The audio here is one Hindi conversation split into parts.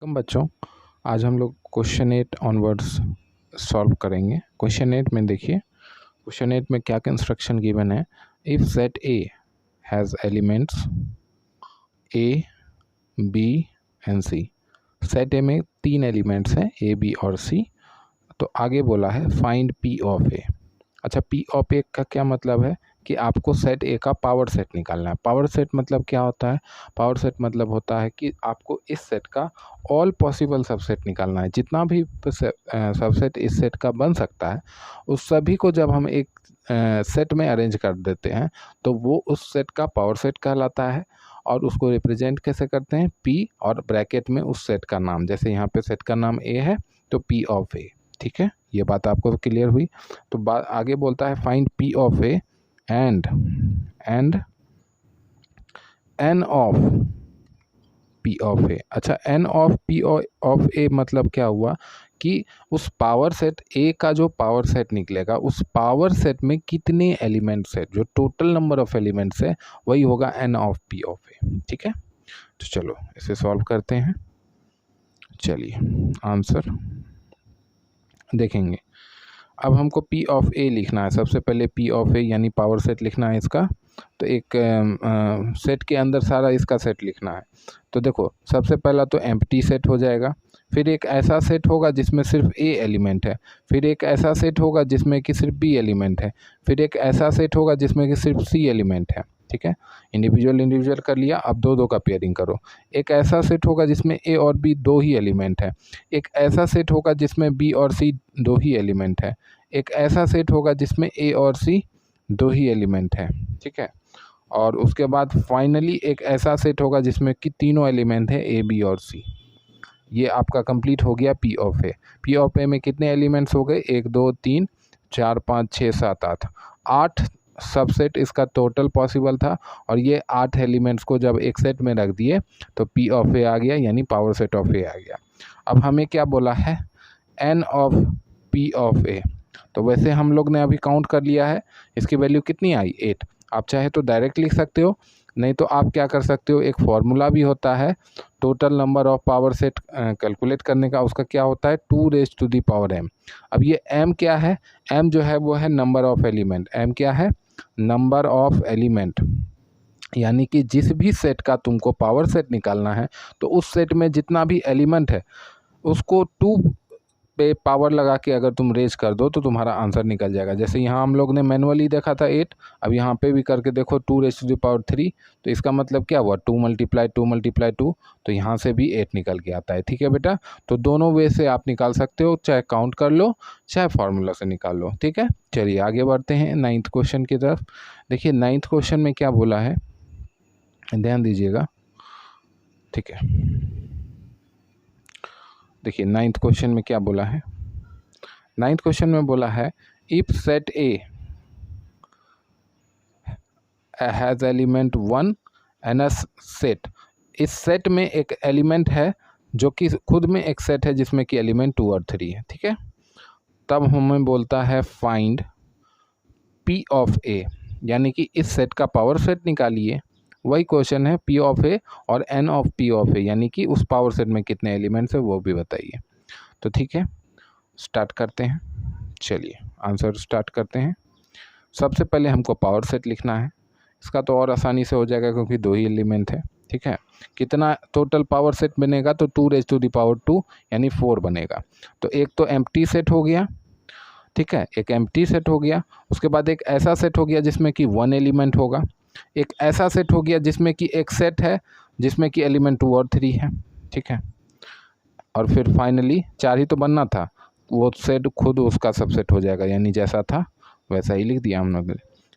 कम बच्चों, आज हम लोग क्वेश्चन 8 ऑनवर्ड्स सॉल्व करेंगे। क्वेश्चन 8 में देखिए, क्वेश्चन 8 में क्या इंस्ट्रक्शन गिवन है। If set A has elements A, B and C. Set A में 3 एलिमेंट्स हैं, ए, बी और सी। तो आगे बोला है फाइंड पी ऑफ ए। अच्छा, पी ऑफ ए का क्या मतलब है कि आपको सेट ए का पावर सेट निकालना है। पावर सेट मतलब क्या होता है? पावर सेट मतलब होता है कि आपको इस सेट का ऑल पॉसिबल सबसेट निकालना है। जितना भी सबसेट इस सेट का बन सकता है, उस सभी को जब हम एक सेट में अरेंज कर देते हैं तो वो उस सेट का पावर सेट कहलाता है। और उसको रिप्रेजेंट कैसे करते हैं? पी और ब्रैकेट में उस सेट का नाम। जैसे यहाँ पे सेट का नाम ए है तो पी ऑफ ए। ठीक है, ये बात आपको क्लियर हुई। तो बात आगे बोलता है find P of A and N of P of A. अच्छा, N of P of A मतलब क्या हुआ कि उस पावर सेट ए का जो पावर सेट निकलेगा, उस पावर सेट में कितने एलिमेंट्स है, जो टोटल नंबर ऑफ एलिमेंट्स है वही होगा N of P of A. ठीक है, तो चलो इसे सॉल्व करते हैं। चलिए आंसर देखेंगे। अब हमको पी ऑफ ए लिखना है। सबसे पहले पी ऑफ ए यानी पावर सेट लिखना है इसका। तो एक सेट के अंदर सारा इसका सेट लिखना है। तो देखो, सबसे पहला तो एम्प्टी सेट हो जाएगा। फिर एक ऐसा सेट होगा जिसमें सिर्फ ए एलिमेंट है। फिर एक ऐसा सेट होगा जिसमें कि सिर्फ बी एलिमेंट है। फिर एक ऐसा सेट होगा जिसमें कि सिर्फ सी एलिमेंट है। ठीक है, इंडिविजुअल कर लिया। अब दो दो का पेयरिंग करो। एक ऐसा सेट होगा जिसमें ए और बी दो ही एलिमेंट है। एक ऐसा सेट होगा जिसमें बी और सी दो ही एलिमेंट है। एक ऐसा सेट होगा जिसमें ए और सी दो ही एलिमेंट है। ठीक है, और उसके बाद फाइनली एक ऐसा सेट होगा जिसमें कि तीनों एलिमेंट है, ए, बी और सी। ये आपका कंप्लीट हो गया P of A. P of A में कितने एलिमेंट्स हो गए? 1 2 3 4 5 6 7 8 8 सबसेट इसका टोटल पॉसिबल था। और ये 8 एलिमेंट्स को जब एक सेट में रख दिए तो पी ऑफ ए आ गया, यानी पावर सेट ऑफ ए आ गया। अब हमें क्या बोला है? एन ऑफ पी ऑफ ए। तो वैसे हम लोग ने अभी काउंट कर लिया है, इसकी वैल्यू कितनी आई? 8। आप चाहे तो डायरेक्ट लिख सकते हो, नहीं तो आप क्या कर सकते हो, एक फॉर्मूला भी होता है total number of power set calculate करने का। उसका क्या होता है? 2⁻m। अब ये m क्या है? m जो है वो है नंबर ऑफ एलिमेंट। m क्या है? Number of element. यानी कि जिस भी सेट का तुमको पावर सेट निकालना है तो उस सेट में जितना भी एलिमेंट है उसको 2 पे पावर लगा के अगर तुम रेज कर दो तो तुम्हारा आंसर निकल जाएगा। जैसे यहाँ हम लोग ने मैनुअली देखा था 8, अब यहाँ पे भी करके देखो 2⁻3। तो इसका मतलब क्या हुआ? 2 × 2 तो यहाँ से भी 8 निकल के आता है। ठीक है बेटा, तो दोनों वे से आप निकाल सकते हो, चाहे काउंट कर लो चाहे फार्मूला से निकाल लो। ठीक है, चलिए आगे बढ़ते हैं 9th क्वेश्चन की तरफ। देखिए 9th क्वेश्चन में क्या बोला है, ध्यान दीजिएगा। ठीक है, देखिए 9th क्वेश्चन में क्या बोला है। 9th क्वेश्चन में बोला है if set A has element 1 and a set. इस सेट में एक एलिमेंट है जो कि खुद में एक सेट है जिसमें कि एलिमेंट 2 और 3 है। ठीक है, तब हमें बोलता है फाइंड पी ऑफ ए, यानी कि इस सेट का पावर सेट निकालिए। वही क्वेश्चन है, पी ऑफ ए और एन ऑफ पी ऑफ ए, यानी कि उस पावर सेट में कितने एलिमेंट्स है वो भी बताइए। तो ठीक है, स्टार्ट करते हैं। चलिए आंसर स्टार्ट करते हैं। सबसे पहले हमको पावर सेट लिखना है। इसका तो और आसानी से हो जाएगा क्योंकि दो ही एलिमेंट है। ठीक है, कितना टोटल पावर सेट बनेगा? तो 2⁻2 यानी 4 बनेगा। तो एक तो एम्प्टी सेट हो गया। ठीक है, एक एम्प्टी सेट हो गया। उसके बाद एक ऐसा सेट हो गया जिसमें कि 1 एलिमेंट होगा। एक ऐसा सेट हो गया जिसमें कि एक सेट है जिसमें कि एलिमेंट 2 और 3 है। ठीक है, और फिर फाइनली 4 ही तो बनना था, वो सेट खुद उसका सबसेट हो जाएगा, यानी जैसा था वैसा ही लिख दिया हम लोग ने।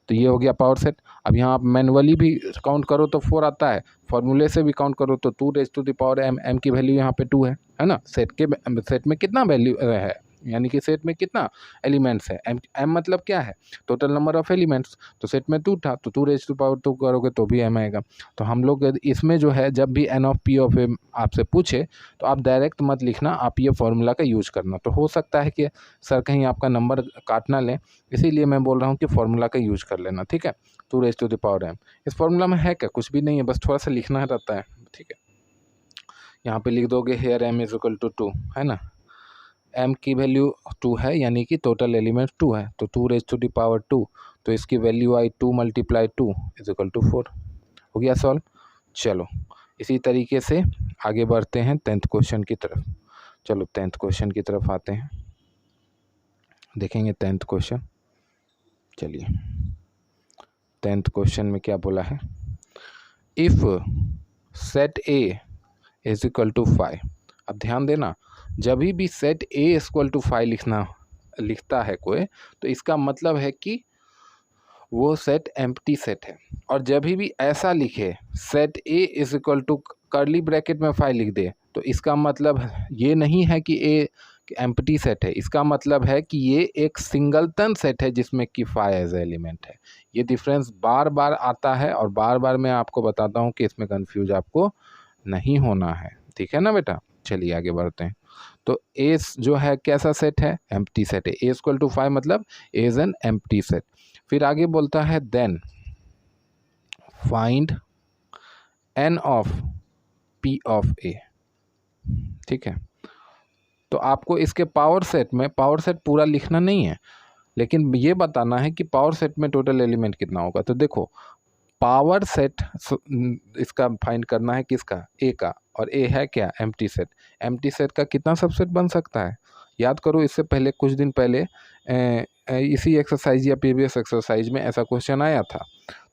तो ये हो गया पावर सेट। अब यहाँ आप मैनुअली भी काउंट करो तो 4 आता है, फॉर्मूले से भी काउंट करो तो 2⁻m। m की वैल्यू यहाँ पे 2 है ना। सेट में कितना वैल्यू है, यानी कि सेट में कितना एलिमेंट्स है? m मतलब क्या है? Total number of elements. तो सेट में 2 था तो 2⁻2 करोगे तो भी m आएगा। तो हम लोग इसमें जो है, जब भी n of p of m आपसे पूछे तो आप डायरेक्ट मत लिखना, आप ये फॉर्मूला का यूज करना। तो हो सकता है कि सर कहीं आपका नंबर काट ना लें, इसीलिए मैं बोल रहा हूँ कि फॉर्मूला का यूज कर लेना। ठीक है, 2⁻m। इस फॉर्मूला में है क्या? कुछ भी नहीं है, बस थोड़ा सा लिखना रहता है। ठीक है, यहाँ पे लिख दोगे here m is equal to 2, है ना। m की वैल्यू 2 है, यानी कि टोटल एलिमेंट 2 है, तो 2 रेज टू द पावर 2, तो इसकी वैल्यू आई 2 मल्टीप्लाई 2 इज इक्वल टू 4। हो गया सॉल्व। चलो इसी तरीके से आगे बढ़ते हैं 10th क्वेश्चन की तरफ। चलो 10th क्वेश्चन की तरफ आते हैं, देखेंगे 10th क्वेश्चन। चलिए 10th क्वेश्चन में क्या बोला है, if set A is equal to 5। अब ध्यान देना, जब भी सेट ए इक्वल टू 5 लिखता है कोई, तो इसका मतलब है कि वो सेट एम्प्टी सेट है। और जब भी ऐसा लिखे set A is equal to curly bracket में 5 लिख दे, तो इसका मतलब ये नहीं है कि ए एम्प्टी सेट है, इसका मतलब है कि ये एक सिंगलटन सेट है जिसमें कि 5 एज एलिमेंट है। ये डिफरेंस बार बार आता है और बार बार मैं आपको बताता हूँ कि इसमें कंफ्यूज आपको नहीं होना है, ठीक है ना बेटा। चलिए आगे बढ़ते हैं। तो ए जो है कैसा सेट है, एम्प्टी सेट है। ए इक्वल टू 5 मतलब A is an empty set. फिर आगे बोलता है then find N of P of A, ठीक है। तो आपको इसके पावर सेट में, पावर सेट पूरा लिखना नहीं है, लेकिन ये बताना है कि पावर सेट में टोटल एलिमेंट कितना होगा। तो देखो पावर सेट इसका फाइंड करना है किसका, ए का, और ए है क्या, एम्प्टी सेट। एम्प्टी सेट का कितना सबसेट बन सकता है, याद करो इससे पहले कुछ दिन पहले इसी एक्सरसाइज या प्रीवियस एक्सरसाइज में ऐसा क्वेश्चन आया था।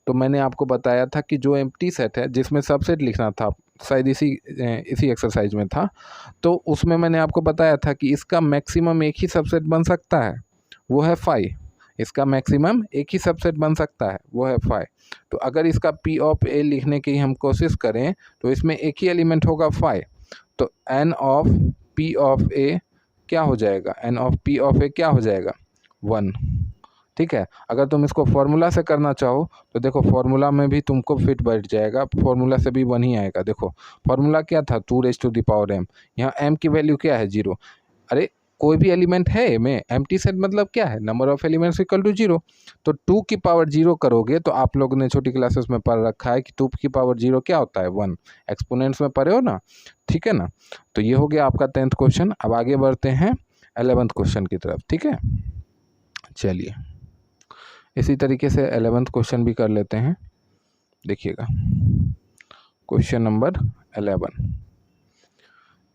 तो मैंने आपको बताया था कि जो एम्प्टी सेट है जिसमें सबसेट लिखना था, शायद इसी एक्सरसाइज में था, तो उसमें मैंने आपको बताया था कि इसका मैक्सिमम एक ही सबसेट बन सकता है, वो है 5। इसका मैक्सिमम एक ही सबसेट बन सकता है, वो है 5। तो अगर इसका पी ऑफ ए लिखने की हम कोशिश करें तो इसमें एक ही एलिमेंट होगा 5। तो एन ऑफ पी ऑफ ए क्या हो जाएगा, एन ऑफ पी ऑफ ए क्या हो जाएगा, 1, ठीक है। अगर तुम इसको फॉर्मूला से करना चाहो तो देखो फॉर्मूला में भी तुमको फिट बैठ जाएगा, फॉर्मूला से भी 1 ही आएगा। देखो फॉर्मूला क्या था, 2 raise to the power m, यहाँ m की वैल्यू क्या है, 0। अरे कोई भी एलिमेंट है में, एम्प्टी सेट मतलब क्या है, number of elements equal to 0। तो 2 की पावर 0 करोगे तो आप लोगों ने छोटी क्लासेस में पढ़ रखा है कि 2 की पावर 0 क्या होता है, 1। एक्सपोनेंट्स में पढ़े हो ना, ठीक है ना। तो ये हो गया आपका 10th क्वेश्चन। अब आगे बढ़ते हैं 11th क्वेश्चन की तरफ, ठीक है। चलिए इसी तरीके से 11th क्वेश्चन भी कर लेते हैं, देखिएगा। क्वेश्चन नंबर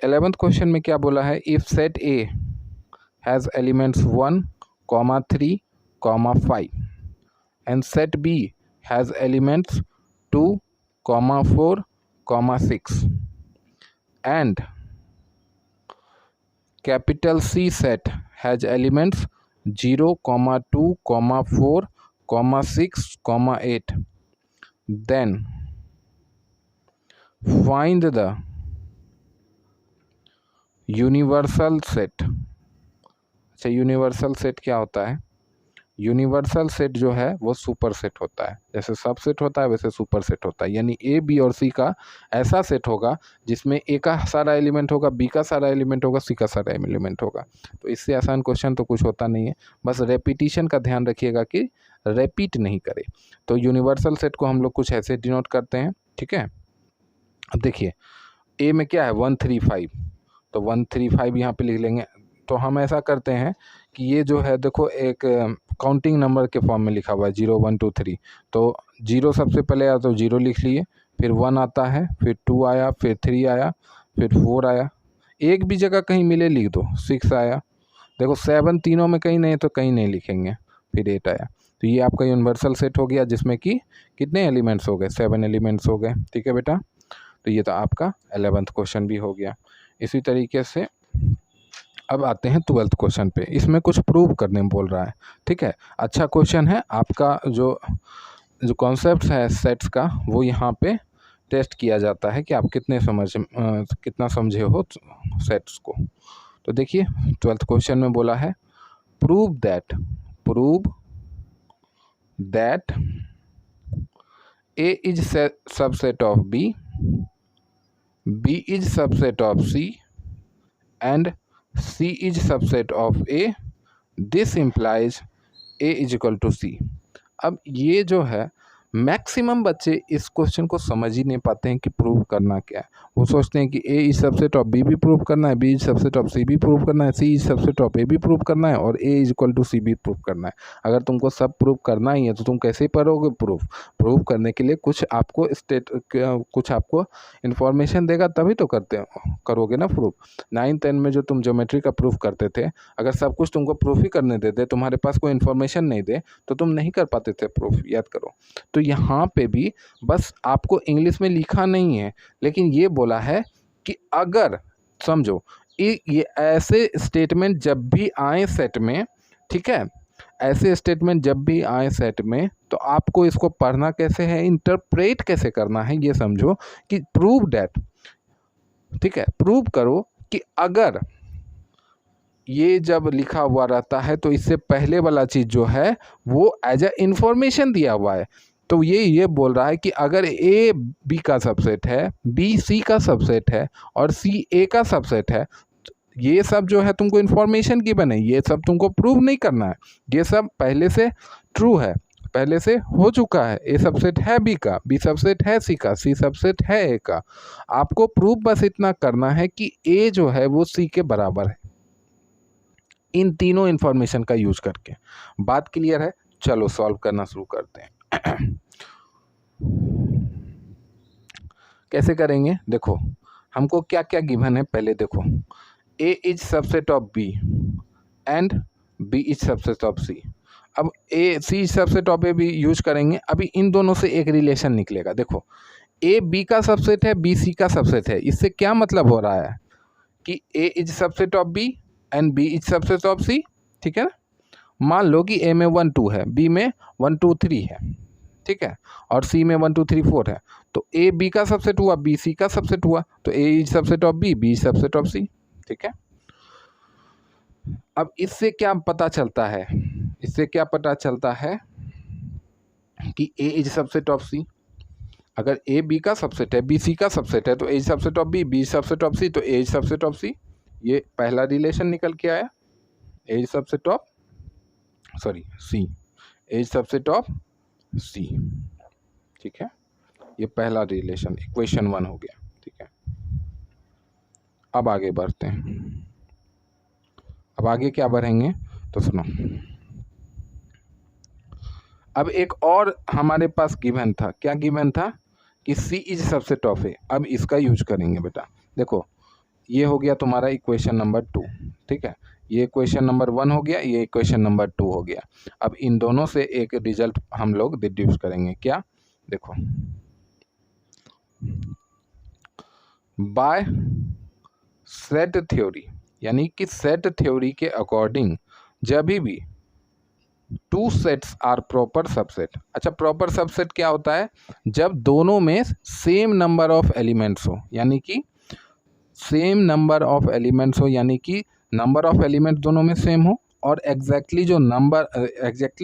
11th क्वेश्चन में क्या बोला है, if set A has elements 1, 3, 5 and set B has elements 2, 4, 6 and capital C set has elements 0, 2, 4, 6, 8, then find the universal set. अच्छा यूनिवर्सल सेट क्या होता है, यूनिवर्सल सेट जो है वो सुपर सेट होता है। जैसे सब सेट होता है वैसे सुपर सेट होता है, यानी ए बी और सी का ऐसा सेट होगा जिसमें ए का सारा एलिमेंट होगा, बी का सारा एलिमेंट होगा, सी का सारा एलिमेंट होगा। तो इससे आसान क्वेश्चन तो कुछ होता नहीं है, बस रेपिटिशन का ध्यान रखिएगा कि रिपीट नहीं करे। तो यूनिवर्सल सेट को हम लोग कुछ ऐसे डिनोट करते हैं, ठीक है। अब देखिए ए में क्या है 1, 3, 5, तो 1, 3, 5 यहाँ पे लिख लेंगे। तो हम ऐसा करते हैं कि ये जो है देखो एक काउंटिंग नंबर के फॉर्म में लिखा हुआ है 0, 1, 2, 3। तो 0 सबसे पहले आया तो 0 लिख लिए, फिर 1 आता है, फिर 2 आया, फिर 3 आया, फिर 4 आया, एक भी जगह कहीं मिले लिख दो, 6 आया। देखो 7 तीनों में कहीं नहीं तो कहीं नहीं लिखेंगे, फिर 8 आया। तो ये आपका यूनिवर्सल सेट हो गया जिसमें कि कितने एलिमेंट्स हो गए, 7 एलिमेंट्स हो गए, ठीक है बेटा। तो ये तो आपका 11th क्वेश्चन भी हो गया। इसी तरीके से अब आते हैं 12th क्वेश्चन पे, इसमें कुछ प्रूव करने बोल रहा है, ठीक है। अच्छा क्वेश्चन है, आपका जो कॉन्सेप्ट है सेट्स का वो यहाँ पे टेस्ट किया जाता है कि आप कितना समझे हो सेट्स को। तो देखिए 12th क्वेश्चन में बोला है prove that A is subset of B, B is subset of C and C is subset of A. This implies A is equal to C. अब ये जो है मैक्सिमम बच्चे इस क्वेश्चन को समझ ही नहीं पाते हैं कि प्रूव करना क्या है। वो सोचते हैं कि A is subset of B भी प्रूव करना है, बी इज सबसेट ऑफ सी भी प्रूव करना है, सी इज सबसेट ऑफ ए भी प्रूव करना है और ए इज इक्वल टू सी भी प्रूव करना है। अगर तुमको सब प्रूव करना ही है तो तुम कैसे करोगे प्रूव करने के लिए कुछ आपको इन्फॉर्मेशन देगा तभी तो करोगे ना प्रूफ। 9th-10 में जो तुम ज्योमेट्री का प्रूफ करते थे, अगर सब कुछ तुमको प्रूफ ही करने देते, तुम्हारे पास कोई इन्फॉर्मेशन नहीं दे तो तुम नहीं कर पाते थे प्रूफ, याद करो। तो यहाँ पे भी बस आपको इंग्लिश में लिखा नहीं है, लेकिन ये बोला है कि अगर समझो ये ऐसे स्टेटमेंट जब भी आए सेट में, ठीक है, ऐसे स्टेटमेंट जब भी आए सेट में तो आपको इसको पढ़ना कैसे है, इंटरप्रेट कैसे करना है, ये समझो कि प्रूव दैट, ठीक है, प्रूव करो कि अगर ये जब लिखा हुआ रहता है तो इससे पहले वाला चीज़ जो है वो एज ए इंफॉर्मेशन दिया हुआ है। तो ये बोल रहा है कि अगर ए बी का सबसेट है, बी सी का सबसेट है और सी ए का सबसेट है, ये सब जो है तुमको इन्फॉर्मेशन की बने, ये सब तुमको प्रूव नहीं करना है, ये सब पहले से ट्रू है, पहले से हो चुका है। ए सबसेट है बी का, बी सबसेट है सी का, सी सबसेट है ए का। आपको प्रूव बस इतना करना है कि ए जो है वो सी के बराबर है, इन तीनों इन्फॉर्मेशन का यूज करके। बात क्लियर है? चलो सॉल्व करना शुरू करते हैं। कैसे करेंगे? देखो हमको क्या क्या गिवन है पहले देखो। A is subset of B and B is subset of C. अब ए सी सबसेट ऑफ ए भी यूज करेंगे। अभी इन दोनों से एक रिलेशन निकलेगा। देखो ए बी का सबसेट है, बी सी का सबसेट है। इससे क्या मतलब हो रहा है कि A is subset of B and B is subset of C, ठीक है ना। मान लो कि ए में 1 2 है, बी में 1 2 3 है, ठीक है, और सी में 1 2 3 4 है। तो ए बी का सबसेट हुआ, बी सी का सबसेट हुआ, तो A is subset of B, B is subset of C, ठीक है। अब इससे क्या पता चलता है? इससे क्या पता चलता है कि A is subset of C. अगर ए बी का सबसेट है, बी सी का सबसेट है, तो A is subset of B, B is subset of C, तो A is subset of C. ये पहला रिलेशन निकल के आया। A is subset of C, A is subset of C, ठीक है। ये पहला रिलेशन इक्वेशन 1 हो गया, ठीक है। अब आगे बढ़ते हैं। अब आगे क्या बढ़ेंगे तो सुनो। अब एक और हमारे पास गिवन था। क्या गिवन था? कि सी इज सबसेट ऑफ ए। अब इसका यूज करेंगे बेटा। देखो ये हो गया तुम्हारा इक्वेशन नंबर 2, ठीक है। ये इक्वेशन नंबर 1 हो गया, ये इक्वेशन नंबर 2 हो गया। अब इन दोनों से एक रिजल्ट हम लोग डिड्यूस करेंगे। क्या? देखो बाय सेट थ्योरी, यानी कि सेट थ्योरी के अकॉर्डिंग जब भी 2 सेट्स आर प्रॉपर सबसेट। अच्छा, प्रॉपर सबसेट क्या होता है? जब दोनों में सेम नंबर ऑफ एलिमेंट्स हो, यानी कि सेम नंबर ऑफ एलिमेंट्स हो, यानी कि नंबर ऑफ एलिमेंट्स दोनों में सेम हो और एग्जैक्टली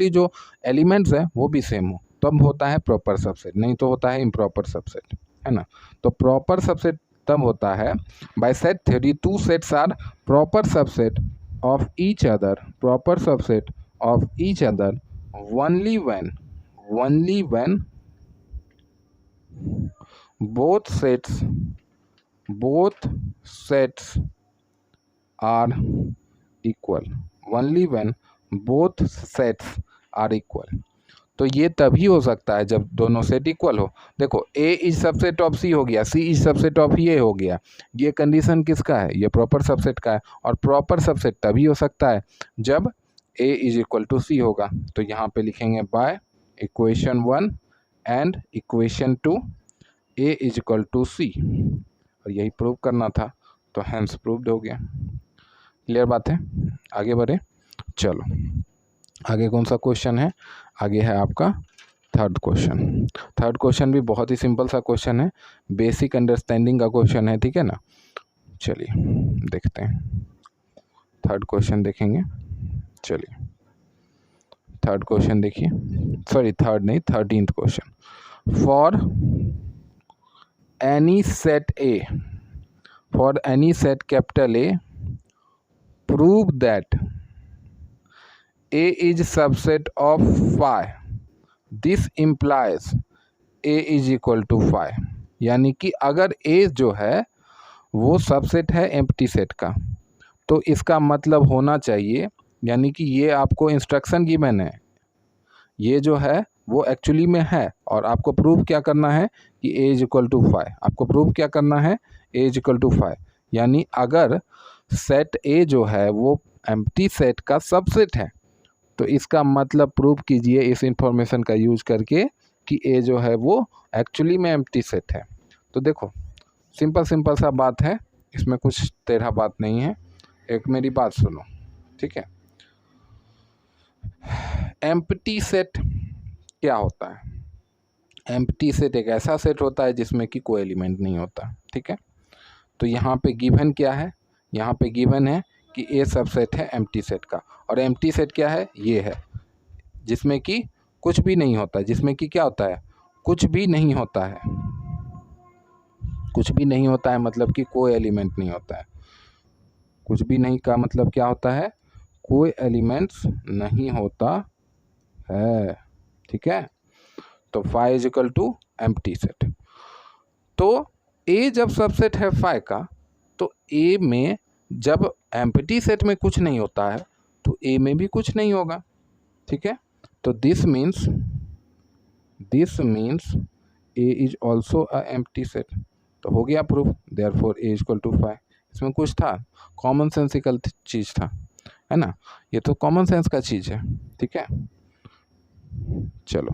जो एलिमेंट्स है वो भी सेम हो, तब होता है प्रॉपर सबसेट, नहीं तो होता है इम्प्रॉपर सबसेट, है ना। तो प्रॉपर सबसेट तब होता है by set theory 2 sets are proper subset of each other, proper subset of each other only when both sets are equal, only when both sets are equal। तो ये तभी हो सकता है जब दोनों सेट इक्वल हो। देखो ए इज सबसेट ऑफ सी हो गया, सी इज सबसेट ऑफ ए हो गया। ये कंडीशन किसका है? ये प्रॉपर सबसेट का है। और प्रॉपर सबसेट तभी हो सकता है जब A is equal to C होगा। तो यहाँ पे लिखेंगे by equation 1 and equation 2 A is equal to C, और यही प्रूव करना था, तो हैंस प्रूव्ड हो गया। क्लियर बात है? आगे बढ़े। चलो आगे कौन सा क्वेश्चन है? आगे है आपका थर्ड क्वेश्चन। थर्ड क्वेश्चन भी बहुत ही सिंपल सा क्वेश्चन है, बेसिक अंडरस्टैंडिंग का क्वेश्चन है, ठीक है ना। चलिए देखते हैं थर्ड क्वेश्चन देखेंगे। चलिए थर्ड क्वेश्चन देखिए, सॉरी थर्ड नहीं, 13th question. For any set A, for any set capital A, prove that A is subset of phi this implies A is equal to 5, यानी कि अगर ए जो है वो सबसेट है एम्प्टी सेट का, तो इसका मतलब होना चाहिए, यानी कि ये आपको इंस्ट्रक्शन गिवन है, ये जो है वो एक्चुअली में है, और आपको प्रूव क्या करना है कि ए इज इक्वल टू 5, आपको प्रूव क्या करना है, ए इज इक्वल टू 5, यानी अगर सेट ए जो है वो एम्प्टी सेट का सबसेट है, तो इसका मतलब प्रूव कीजिए इस इंफॉर्मेशन का यूज करके कि ए जो है वो एक्चुअली में एम्प्टी सेट है। तो देखो सिंपल सिंपल सा बात है, इसमें कुछ टेढ़ा बात नहीं है, एक मेरी बात सुनो, ठीक है। एम्प्टी सेट क्या होता है? एम्प्टी सेट एक ऐसा सेट होता है जिसमें कि कोई एलिमेंट नहीं होता, ठीक है। तो यहाँ पे गिवन क्या है, यहाँ पे गिवन है कि ए सबसेट है एम्प्टी सेट का, और एम्प्टी सेट क्या है, ये है जिसमें कि कुछ भी नहीं होता, जिसमें कि क्या होता है, कुछ भी नहीं होता है, कुछ भी नहीं होता है मतलब कि कोई एलिमेंट नहीं होता है। कुछ भी नहीं का मतलब क्या होता है, कोई एलिमेंट्स नहीं होता है, ठीक है। तो 5 is equal to empty set. तो ए जब सबसेट है 5 का, तो ए में जब एम्प्टी सेट में कुछ नहीं होता है तो ए में भी कुछ नहीं होगा, ठीक है। तो this means A is also a empty set. तो हो गया proof, therefore A is equal to 5। इसमें कुछ था, कॉमन सेंसिकल चीज़ था, है ना, ये तो कॉमन सेंस का चीज़ है, ठीक है। चलो।